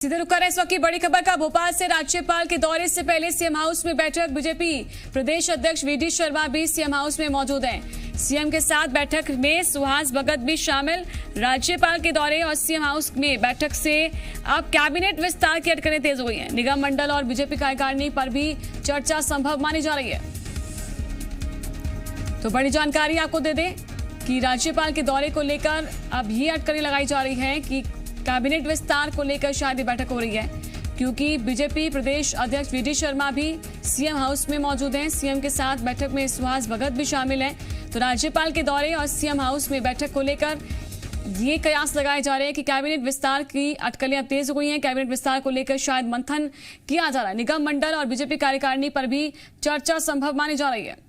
सीधे रुक कर इस वक्त की बड़ी खबर का भोपाल से। राज्यपाल के दौरे से पहले सीएम हाउस में बैठक। बीजेपी प्रदेश अध्यक्ष वीडी शर्मा भी सीएम हाउस में मौजूद हैं। सीएम के साथ बैठक में सुहास भगत भी शामिल। राज्यपाल के दौरे और सीएम हाउस में बैठक से अब कैबिनेट विस्तार की अटकलें तेज हुई हैं। निगम मंडल और बीजेपी कार्यकारिणी पर भी चर्चा संभव मानी जा रही है। तो बड़ी जानकारी आपको दे दें कि राज्यपाल के दौरे को लेकर अब ये अटकलें लगाई जा रही है कि कैबिनेट विस्तार को लेकर शायद ये बैठक हो रही है, क्योंकि बीजेपी प्रदेश अध्यक्ष वीडी शर्मा भी सीएम हाउस में मौजूद हैं। सीएम के साथ बैठक में सुहास भगत भी शामिल हैं। तो राज्यपाल के दौरे और सीएम हाउस में बैठक को लेकर ये कयास लगाए जा रहे हैं कि कैबिनेट विस्तार की अटकलें अब तेज हो गई हैं। कैबिनेट विस्तार को लेकर शायद मंथन किया जा रहा है। निगम मंडल और बीजेपी कार्यकारिणी पर भी चर्चा संभव मानी जा रही है।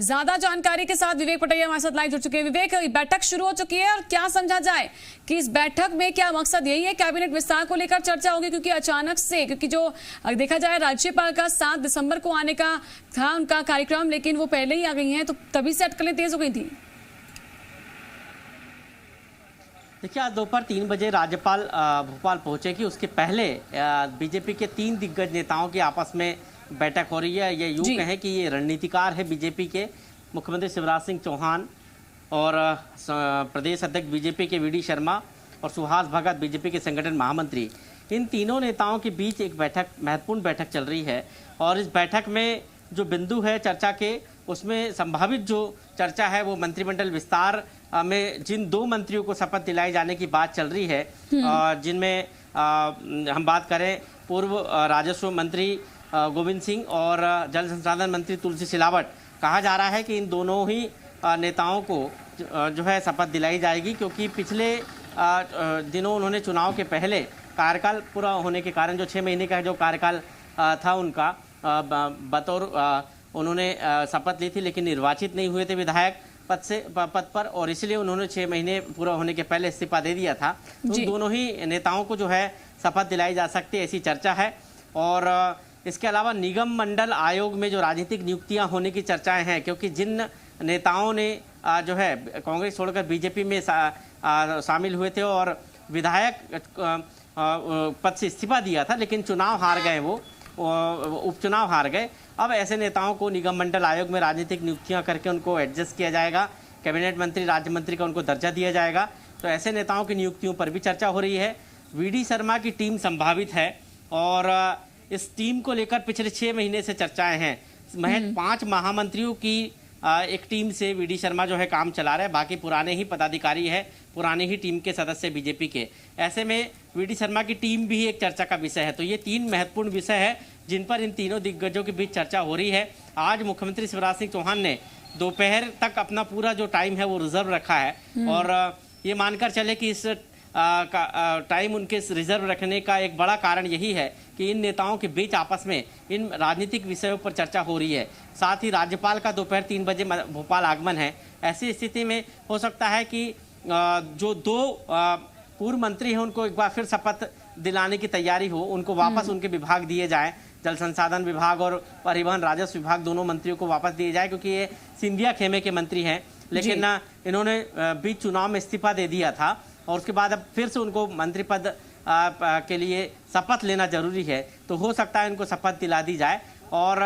ज्यादा जानकारी के साथ विवेक पटैया हमारे साथ लाइव जुड़ चुके हैं। विवेक, बैठक शुरू हो चुकी है और क्या समझा जाए कि इस बैठक में क्या मकसद यही है, कैबिनेट विस्तार को लेकर चर्चा होगी? क्योंकि अचानक से, क्योंकि जो देखा जाए राज्यपाल का 7 दिसंबर को आने का था उनका कार्यक्रम, लेकिन वो पहले ही आ गई हैं, तो तभी से अटकलें तेज हो गई थी। देखिए, आज दोपहर 3 बजे राज्यपाल भोपाल पहुंचेगी। उसके पहले बीजेपी के 3 दिग्गज नेताओं की आपस में बैठक हो रही है। ये यूं कहें कि ये रणनीतिकार है बीजेपी के मुख्यमंत्री शिवराज सिंह चौहान और प्रदेश अध्यक्ष बीजेपी के वीडी शर्मा और सुहास भगत बीजेपी के संगठन महामंत्री। इन तीनों नेताओं के बीच एक बैठक, महत्वपूर्ण बैठक चल रही है। और इस बैठक में जो बिंदु है चर्चा के, उसमें संभावित जो चर्चा है वो मंत्रिमंडल विस्तार में जिन 2 मंत्रियों को शपथ दिलाई जाने की बात चल रही है, जिनमें हम बात करें पूर्व राजस्व मंत्री गोविंद सिंह और जल संसाधन मंत्री तुलसी सिलावट, कहा जा रहा है कि इन दोनों ही नेताओं को जो है शपथ दिलाई जाएगी, क्योंकि पिछले दिनों उन्होंने चुनाव के पहले कार्यकाल पूरा होने के कारण जो 6 महीने का जो कार्यकाल था उनका, बतौर उन्होंने शपथ ली थी, लेकिन निर्वाचित नहीं हुए थे विधायक पद पर, और इसलिए उन्होंने 6 महीने पूरा होने के पहले इस्तीफा दे दिया था। तो दोनों ही नेताओं को जो है शपथ दिलाई जा सकती है, ऐसी चर्चा है। और इसके अलावा निगम मंडल आयोग में जो राजनीतिक नियुक्तियां होने की चर्चाएं हैं, क्योंकि जिन नेताओं ने जो है कांग्रेस छोड़कर बीजेपी में शामिल हुए थे और विधायक पद से इस्तीफा दिया था, लेकिन चुनाव हार गए, वो उपचुनाव हार गए। अब ऐसे नेताओं को निगम मंडल आयोग में राजनीतिक नियुक्तियां करके उनको एडजस्ट किया जाएगा, कैबिनेट मंत्री राज्य मंत्री का उनको दर्जा दिया जाएगा। तो ऐसे नेताओं की नियुक्तियों पर भी चर्चा हो रही है। वीडी शर्मा की टीम संभावित है और इस टीम को लेकर पिछले 6 महीने से चर्चाएं हैं। महज 5 महामंत्रियों की एक टीम से वीडी शर्मा जो है काम चला रहे हैं, बाकी पुराने ही पदाधिकारी है, पुराने ही टीम के सदस्य बीजेपी के। ऐसे में वीडी शर्मा की टीम भी एक चर्चा का विषय है। तो ये 3 महत्वपूर्ण विषय है जिन पर इन तीनों दिग्गजों के बीच चर्चा हो रही है। आज मुख्यमंत्री शिवराज सिंह चौहान ने दोपहर तक अपना पूरा जो टाइम है वो रिजर्व रखा है, और ये मानकर चले कि इस टाइम उनके रिजर्व रखने का एक बड़ा कारण यही है कि इन नेताओं के बीच आपस में इन राजनीतिक विषयों पर चर्चा हो रही है। साथ ही राज्यपाल का दोपहर 3 बजे भोपाल आगमन है। ऐसी स्थिति में हो सकता है कि जो 2 पूर्व मंत्री हैं उनको एक बार फिर शपथ दिलाने की तैयारी हो, उनको वापस उनके विभाग दिए जाए, जल संसाधन विभाग और परिवहन राजस्व विभाग, दोनों मंत्रियों को वापस दिए जाए, क्योंकि ये सिंधिया खेमे के मंत्री हैं, लेकिन इन्होंने बीच चुनाव में इस्तीफा दे दिया था और उसके बाद अब फिर से उनको मंत्री पद के लिए शपथ लेना जरूरी है। तो हो सकता है उनको शपथ दिला दी जाए। और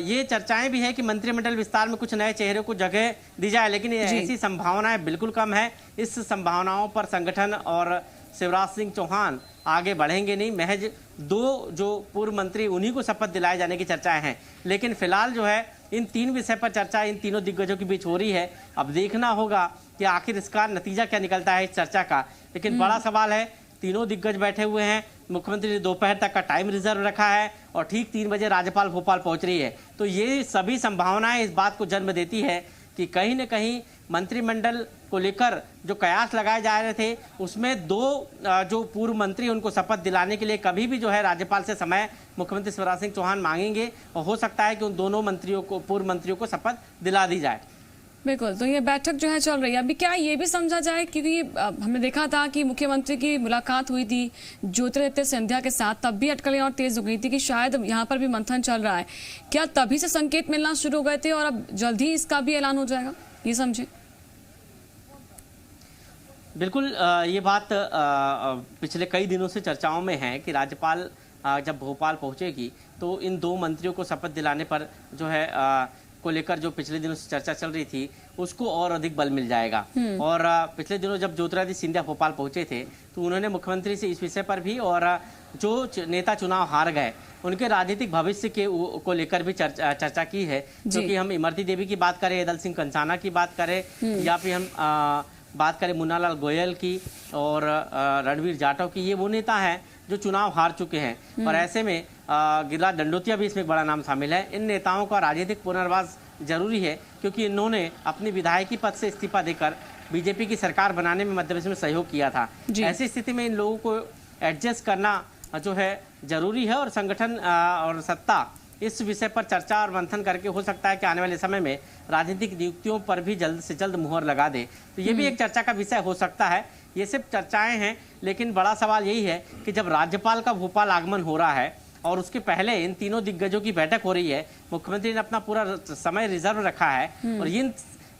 ये चर्चाएं भी है कि मंत्रिमंडल विस्तार में कुछ नए चेहरे को जगह दी जाए, लेकिन ऐसी संभावनाएं बिल्कुल कम है। इस संभावनाओं पर संगठन और शिवराज सिंह चौहान आगे बढ़ेंगे नहीं। महज 2 जो पूर्व मंत्री, उन्हीं को शपथ दिलाए जाने की चर्चाएं हैं। लेकिन फिलहाल जो है इन 3 विषय पर चर्चा इन तीनों दिग्गजों के बीच हो रही है। अब देखना होगा कि आखिर इसका नतीजा क्या निकलता है इस चर्चा का। लेकिन बड़ा सवाल है, तीनों दिग्गज बैठे हुए हैं, मुख्यमंत्री ने दोपहर तक का टाइम रिजर्व रखा है और ठीक 3 बजे राज्यपाल भोपाल पहुंच रही है। तो ये सभी संभावनाएं इस बात को जन्म देती है कि कहीं न कहीं मंत्रिमंडल को लेकर जो कयास लगाए जा रहे थे, उसमें 2 जो पूर्व मंत्री उनको शपथ दिलाने के लिए कभी भी जो है राज्यपाल से समय मुख्यमंत्री शिवराज सिंह चौहान मांगेंगे, और हो सकता है कि उन दोनों मंत्रियों को, पूर्व मंत्रियों को शपथ दिला दी जाए। बिल्कुल, तो ये बैठक जो है चल रही है। अभी क्या ये भी समझा जाए, क्योंकि हमने देखा था कि मुख्यमंत्री की मुलाकात हुई थी ज्योतिरादित्य सिंधिया के साथ, तब भी अटकलें और तेज हो गई थी कि शायद यहाँ पर भी मंथन चल रहा है। क्या तभी से संकेत मिलना शुरू हो गए थे और अब जल्द ही इसका भी ऐलान हो जाएगा, ये समझे? बिल्कुल ये बात पिछले कई दिनों से चर्चाओं में है कि राज्यपाल जब भोपाल पहुंचेगी तो इन दो मंत्रियों को शपथ दिलाने पर जो है को लेकर जो पिछले दिनों से चर्चा चल रही थी उसको और अधिक बल मिल जाएगा। और पिछले दिनों जब ज्योतिरादित्य सिंधिया भोपाल पहुंचे थे तो उन्होंने मुख्यमंत्री से इस विषय पर भी और जो नेता चुनाव हार गए उनके राजनीतिक भविष्य के को लेकर भी चर्चा की है। क्योंकि हम इमरती देवी की बात करें, दल सिंह कंसाना की बात करें, या फिर हम बात करें मुन्ना लाल गोयल की और रणवीर जाटव की, ये वो नेता है जो चुनाव हार चुके हैं। और ऐसे में गिरिराज दंडोतिया भी इसमें एक बड़ा नाम शामिल है। इन नेताओं का राजनीतिक पुनर्वास जरूरी है क्योंकि इन्होंने अपनी विधायकी पद से इस्तीफा देकर बीजेपी की सरकार बनाने में मध्य प्रदेश में सहयोग किया था। ऐसी स्थिति में इन लोगों को एडजस्ट करना जो है जरूरी है और संगठन और सत्ता इस विषय पर चर्चा और मंथन करके हो सकता है कि आने वाले समय में राजनीतिक नियुक्तियों पर भी जल्द से जल्द मुहर लगा दे। तो ये भी एक चर्चा का विषय हो सकता है। ये सिर्फ चर्चाएं हैं, लेकिन बड़ा सवाल यही है कि जब राज्यपाल का भोपाल आगमन हो रहा है और उसके पहले इन तीनों दिग्गजों की बैठक हो रही है, मुख्यमंत्री ने अपना पूरा समय रिजर्व रखा है और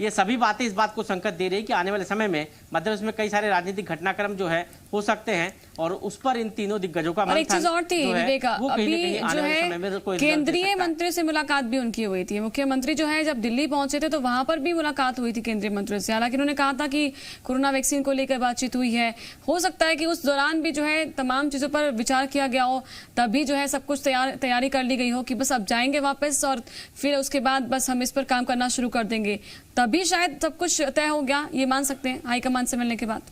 ये सभी बातें इस बात को संकेत दे रही है कि आने वाले समय में मध्य प्रदेश में कई सारे राजनीतिक घटनाक्रम जो है हो सकते हैं और उस पर इन तीनों दिग्गजों का और एक चीज और थी विवेका, अभी जो है केंद्रीय मंत्री से मुलाकात भी उनकी हुई थी। मुख्यमंत्री जो है जब दिल्ली पहुंचे थे तो वहां पर भी मुलाकात हुई थी केंद्रीय मंत्री से। हालांकि उन्होंने कहा था कि कोरोना वैक्सीन को लेकर बातचीत हुई है। हो सकता है कि उस दौरान भी जो है तमाम चीजों पर विचार किया गया हो, तभी जो है सब कुछ तैयारी कर ली गई हो कि बस अब जाएंगे वापस और फिर उसके बाद बस हम इस पर काम करना शुरू कर देंगे, तभी शायद सब कुछ तय हो गया। ये मान सकते हैं हाईकमान से मिलने के बाद।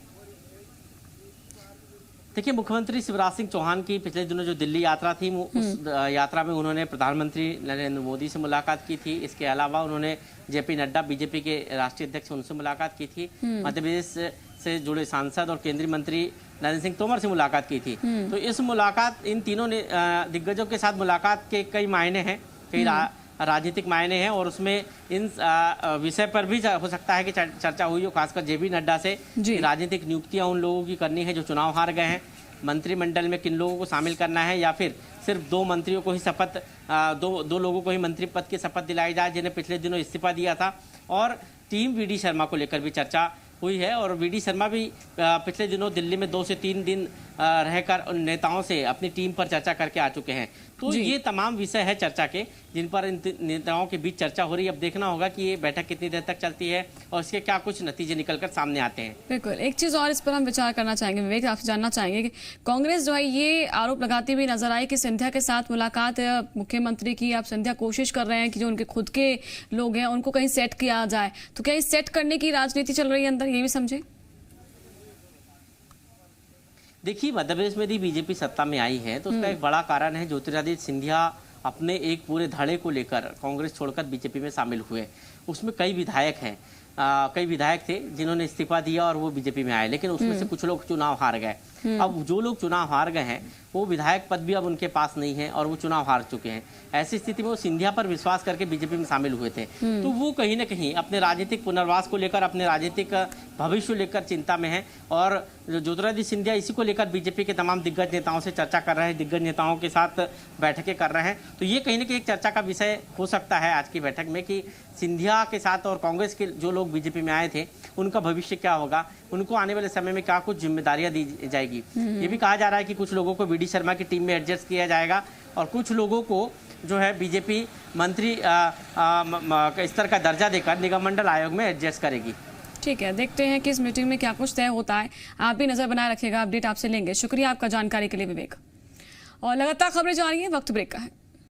देखिए, मुख्यमंत्री शिवराज सिंह चौहान की पिछले दिनों जो दिल्ली यात्रा थी, उस यात्रा में उन्होंने प्रधानमंत्री नरेंद्र मोदी से मुलाकात की थी। इसके अलावा उन्होंने जेपी नड्डा बीजेपी के राष्ट्रीय अध्यक्ष उनसे मुलाकात की थी। मध्य प्रदेश से जुड़े सांसद और केंद्रीय मंत्री नरेंद्र सिंह तोमर से मुलाकात की थी। तो इस मुलाकात, इन तीनों दिग्गजों के साथ मुलाकात के कई मायने हैं, कई राजनीतिक मायने हैं और उसमें इन विषय पर भी हो सकता है कि चर्चा हुई हो, खासकर जेपी नड्डा से। राजनीतिक नियुक्तियां उन लोगों की करनी है जो चुनाव हार गए हैं, मंत्रिमंडल में किन लोगों को शामिल करना है, या फिर सिर्फ दो मंत्रियों को ही शपथ दो लोगों को ही मंत्री पद की शपथ दिलाई जाए जिन्हें पिछले दिनों इस्तीफा दिया था। और टीम वीडी शर्मा को लेकर भी चर्चा हुई है और वीडी शर्मा भी पिछले दिनों दिल्ली में 2 से 3 दिन रहकर उन नेताओं से अपनी टीम पर चर्चा करके आ चुके हैं। तो ये तमाम विषय है चर्चा के जिन पर इन नेताओं के बीच चर्चा हो रही है। अब देखना होगा कि ये बैठक कितनी देर तक चलती है और इसके क्या कुछ नतीजे निकलकर सामने आते हैं। बिल्कुल, एक चीज और इस पर हम विचार करना चाहेंगे विवेक, आपसे जानना चाहेंगे कि कांग्रेस जो है ये आरोप लगाती हुई नजर आई कि सिंधिया के साथ मुलाकात मुख्यमंत्री की, आप सिंधिया कोशिश कर रहे हैं कि जो उनके खुद के लोग हैं उनको कहीं सेट किया जाए। तो क्या इस सेट करने की राजनीति चल रही है अंदर, ये भी समझे? देखिए, मध्य प्रदेश में यदि बीजेपी सत्ता में आई है तो उसका एक बड़ा कारण है ज्योतिरादित्य सिंधिया अपने एक पूरे धड़े को लेकर कांग्रेस छोड़कर बीजेपी में शामिल हुए। उसमें कई विधायक हैं, कई विधायक थे जिन्होंने इस्तीफा दिया और वो बीजेपी में आए, लेकिन उसमें से कुछ लोग चुनाव हार गए। अब जो लोग चुनाव हार गए हैं वो विधायक पद भी अब उनके पास नहीं है और वो चुनाव हार चुके हैं। ऐसी स्थिति में वो सिंधिया पर विश्वास करके बीजेपी में शामिल हुए थे। तो वो कहीं ना कहीं अपने राजनीतिक पुनर्वास को लेकर, अपने राजनीतिक भविष्य लेकर चिंता में है और ज्योतिरादित्य सिंधिया इसी को लेकर बीजेपी के तमाम दिग्गज नेताओं से चर्चा कर रहे हैं, दिग्गज नेताओं के साथ बैठकें कर रहे हैं। तो ये कहीं ना कहीं एक चर्चा का विषय हो सकता है आज की बैठक में कि सिंधिया के साथ और कांग्रेस के जो लोग बीजेपी में आए थे उनका भविष्य क्या होगा, उनको आने वाले समय में क्या कुछ जिम्मेदारियां दी जाएगी। ये भी कहा जा रहा है कि कुछ लोगों को वीडी शर्मा की टीम में एडजस्ट किया जाएगा और कुछ लोगों को जो है बीजेपी मंत्री स्तर का दर्जा देकर निगम मंडल आयोग में एडजस्ट करेगी। ठीक है, देखते हैं कि इस मीटिंग में क्या कुछ तय होता है। आप भी नजर बनाए रखिएगा, अपडेट आपसे लेंगे। शुक्रिया आपका जानकारी के लिए विवेक। और लगातार खबरें जारी हैं, वक्त ब्रेक का है।